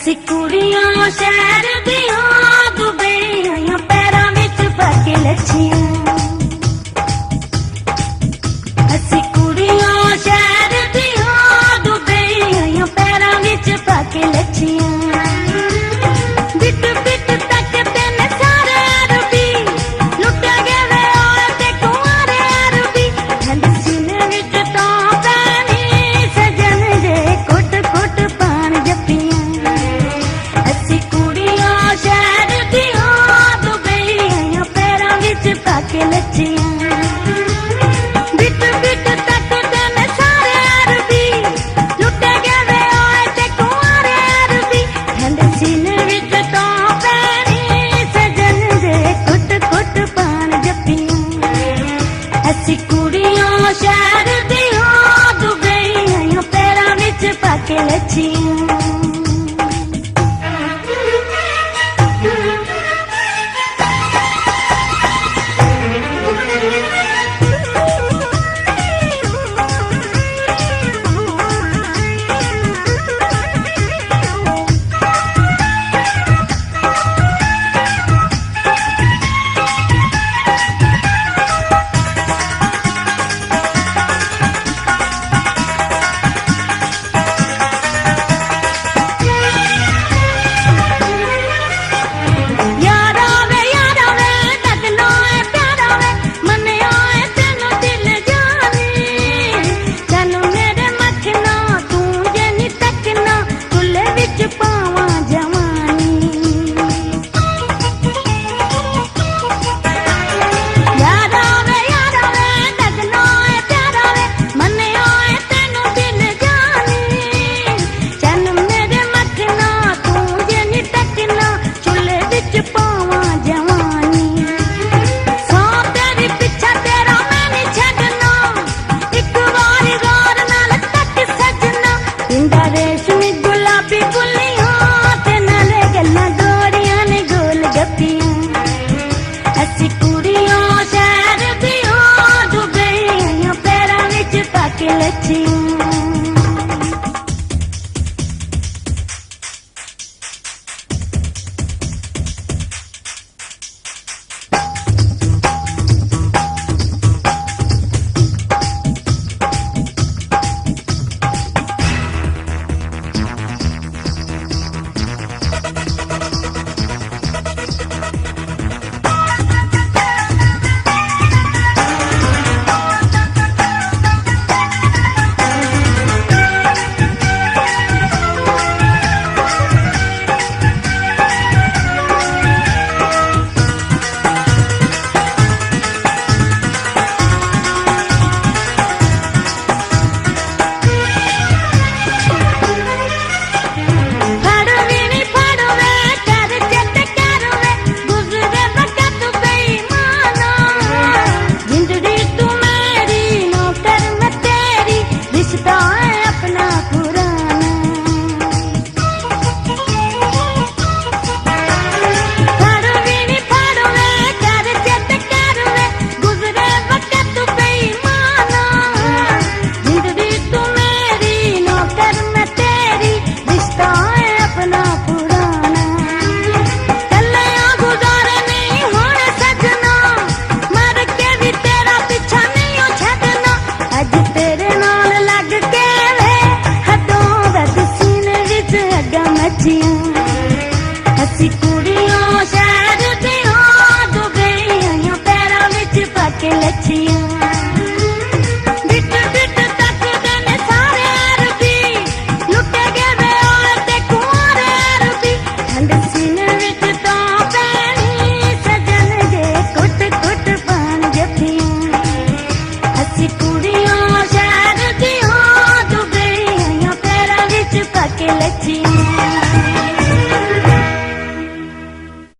ਅਸੀਂ ਕੁੜੀਆਂ ਸ਼ਹਿਰ ਦੀਆਂ ਦੁਬਈ ਆਈਆਂ ਪੈਰਾਂ ਵਿੱਚ ਪਾ ਕੇ ਲੱਛੀਆਂ। ਅਸੀਂ ਕੁੜੀਆਂ ਸ਼ਹਿਰ ਦੀਆਂ ਦੁਬਈ ਆਈਆਂ ਪੈਰਾਂ ਵਿੱਚ ਪਾ ਕੇ ਲੱਛੀਆਂ। ਬਿੱਟ ਬਿੱਟ ਤੱਕਦੇ ਨੇ ਸਾਰੇ ਅਰਬੀ ਲੁੱਟਿਆ ਗਏ ਵੇ ਆਏ ਤੇ ਕੁਆਰੇ ਅਰਬੀ ਠੰਡ ਸੀਨੇ ਵਿੱਚ ਤਾਂ ਪੈਣੀ ਸਜਣ ਜੇ ਕੁੱਟ ਕੁੱਟ ਪਾਣ ਜੱਫੀਆਂ। ਅਸੀਂ ਕੁੜੀਆਂ ਸ਼ਹਿਰ ਦੀਆਂ ਦੁਬਈ ਆਈਆਂ ਪੈਰਾਂ ਵਿੱਚ ਪਾ ਕੇ ਲੱਛੀਆਂ। ਬਿੱਟ ਬਿੱਟ ਤੱਕਦੇ ਨੇ ਸਾਰੇ ਅਰਬੀ ਲੁੱਟੇ ਗਏ ਵੇ ਆਏ ਤੇ ਕੁਆਰੇ ਅਰਬੀ ਠੰਡ ਸੀਨੇ ਵਿੱਚ ਤਾਂ ਪੈਣੀ ਸਜਣ ਜੇ ਕੁੱਟ ਕੁੱਟ ਪਾਣ ਜੱਫੀਆਂ। ਅਸੀਂ ਕੁੜੀਆਂ ਸ਼ਹਿਰ ਦੀਆਂ ਦੁਬਈ ਆਈਆਂ ਪੈਰਾਂ ਵਿੱਚ ਪਾ ਕੇ ਲੱਛੀਆਂ। ਅਸੀਂ ਕੁੜੀਆਂ ਸ਼ਹਿਰ ਦੀਆਂ ਦੁਬਈ ਆਈਆਂ ਪੈਰਾਂ ਵਿੱਚ ਪਾ ਕੇ ਲੱਛੀਆਂ। ਬਿੱਟ ਬਿੱਟ ਤੱਕਦੇ ਨੇ ਸਾਰੇ ਅਰਬੀ ਲੁੱਟੇ ਗਏ ਵੇ ਆਏ ਤੇ ਕੁਆਰੇ ਅਰਬੀ ਠੰਡ ਸੀਨੇ ਵਿੱਚ ਤਾਂ ਪੈਣੀ ਸਜਣ ਜੇ ਕੁੱਟ ਕੁੱਟ ਪਾਣ ਜੱਫੀਆਂ। ਅਸੀਂ ਕੁੜੀਆਂ ਸ਼ਹਿਰ ਦੀਆਂ ਦੁਬਈ ਆਈਆਂ ਪੈਰਾਂ ਵਿੱਚ ਪਾ ਕੇ ਲੱਛੀਆਂ।